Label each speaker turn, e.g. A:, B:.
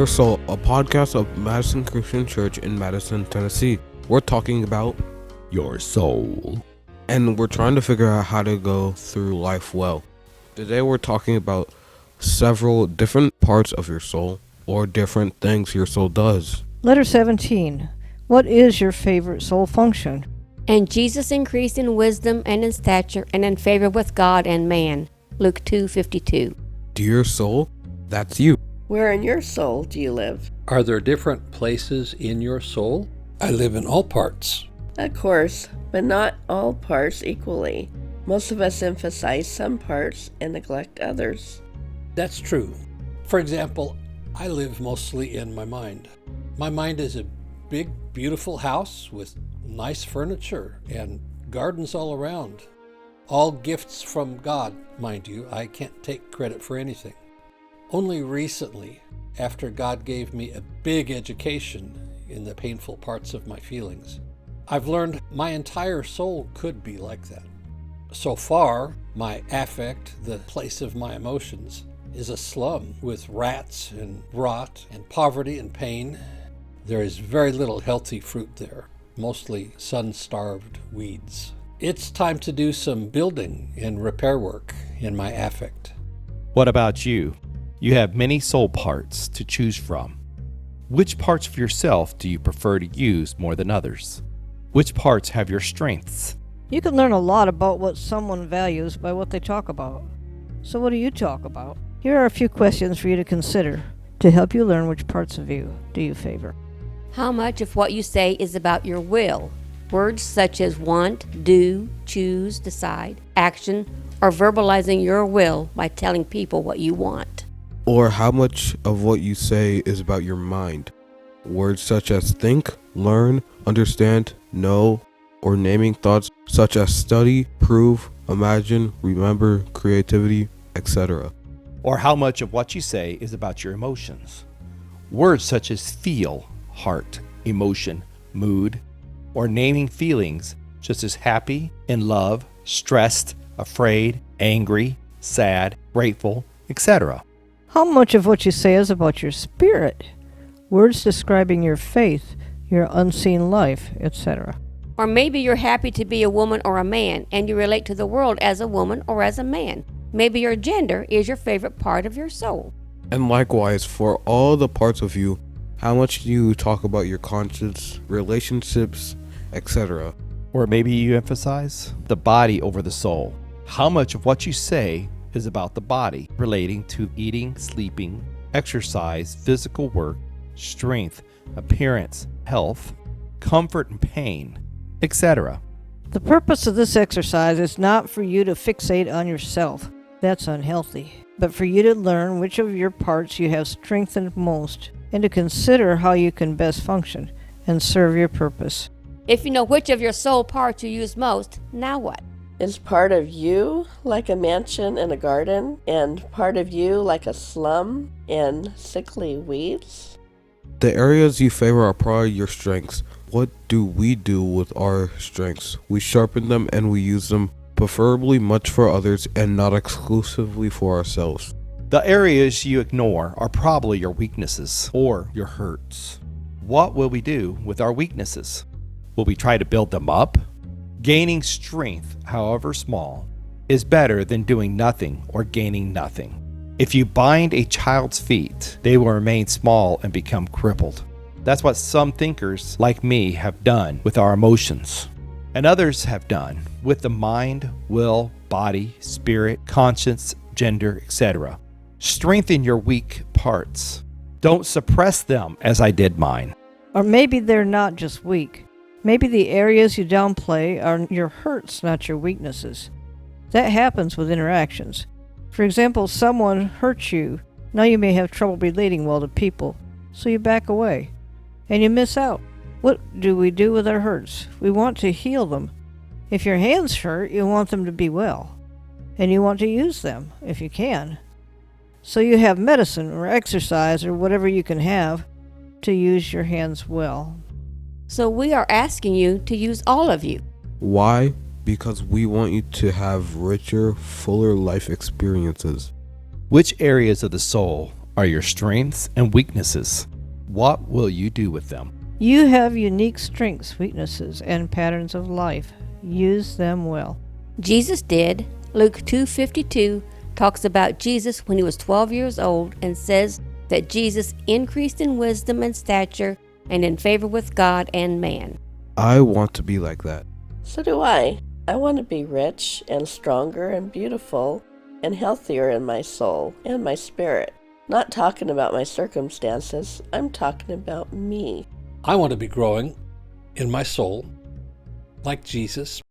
A: Your Soul, a podcast of Madison Christian Church in Madison, Tennessee. We're talking about
B: your soul.
A: And we're trying to figure out how to go through life well. Today we're talking about several different parts of your soul or different things your soul does.
C: Letter 17. What is your favorite soul function?
D: And Jesus increased in wisdom and in stature and in favor with God and man. Luke 2:52.
A: Dear soul, that's you.
E: Where in your soul do you live?
B: Are there different places in your soul? I live in all parts.
E: Of course, but not all parts equally. Most of us emphasize some parts and neglect others.
B: That's true. For example, I live mostly in my mind. My mind is a big, beautiful house with nice furniture and gardens all around. All gifts from God, mind you. I can't take credit for anything. Only recently, after God gave me a big education in the painful parts of my feelings, I've learned my entire soul could be like that. So far, my affect, the place of my emotions, is a slum with rats and rot and poverty and pain. There is very little healthy fruit there, mostly sun-starved weeds. It's time to do some building and repair work in my affect.
F: What about you? You have many soul parts to choose from. Which parts of yourself do you prefer to use more than others? Which parts have your strengths?
C: You can learn a lot about what someone values by what they talk about. So what do you talk about? Here are a few questions for you to consider to help you learn which parts of you do you favor.
D: How much of what you say is about your will? Words such as want, do, choose, decide, action, or verbalizing your will by telling people what you want.
A: Or how much of what you say is about your mind? Words such as think, learn, understand, know, or naming thoughts such as study, prove, imagine, remember, creativity, etc.
F: Or how much of what you say is about your emotions? Words such as feel, heart, emotion, mood, or naming feelings such as happy, in love, stressed, afraid, angry, sad, grateful, etc.
C: How much of what you say is about your spirit? Words describing your faith, your unseen life, etc.
D: Or maybe you're happy to be a woman or a man, and you relate to the world as a woman or as a man. Maybe your gender is your favorite part of your soul.
A: And likewise, for all the parts of you, how much do you talk about your conscience, relationships, etc.?
F: Or maybe you emphasize the body over the soul. How much of what you say is about the body, relating to eating, sleeping, exercise, physical work, strength, appearance, health, comfort and pain, etc.
C: The purpose of this exercise is not for you to fixate on yourself. That's unhealthy. But for you to learn which of your parts you have strengthened most and to consider how you can best function and serve your purpose.
D: If you know which of your soul parts you use most, now what?
E: Is part of you like a mansion and a garden, and part of you like a slum and sickly weeds?
A: The areas you favor are probably your strengths. What do we do with our strengths? We sharpen them and we use them, preferably much for others and not exclusively for ourselves.
F: The areas you ignore are probably your weaknesses or your hurts. What will we do with our weaknesses? Will we try to build them up? Gaining strength, however small, is better than doing nothing or gaining nothing. If you bind a child's feet, they will remain small and become crippled. That's what some thinkers like me have done with our emotions, and others have done with the mind, will, body, spirit, conscience, gender, etc. Strengthen your weak parts. Don't suppress them as I did mine.
C: Or maybe they're not just weak. Maybe the areas you downplay are your hurts, not your weaknesses. That happens with interactions. For example, someone hurts you. Now you may have trouble relating well to people, so you back away. And you miss out. What do we do with our hurts? We want to heal them. If your hands hurt, you want them to be well. And you want to use them, if you can. So you have medicine or exercise or whatever you can have to use your hands well.
D: So we are asking you to use all of you.
A: Why? Because we want you to have richer, fuller life experiences.
F: Which areas of the soul are your strengths and weaknesses. What will you do with them?
C: You have unique strengths, weaknesses, and patterns of life. Use them well.
D: Jesus did. Luke 2:52 talks about Jesus when he was 12 years old and says that Jesus increased in wisdom and stature and in favor with God and man.
A: I want to be like that.
E: So do I. I want to be rich and stronger and beautiful and healthier in my soul and my spirit. Not talking about my circumstances, I'm talking about me.
B: I want to be growing in my soul like Jesus,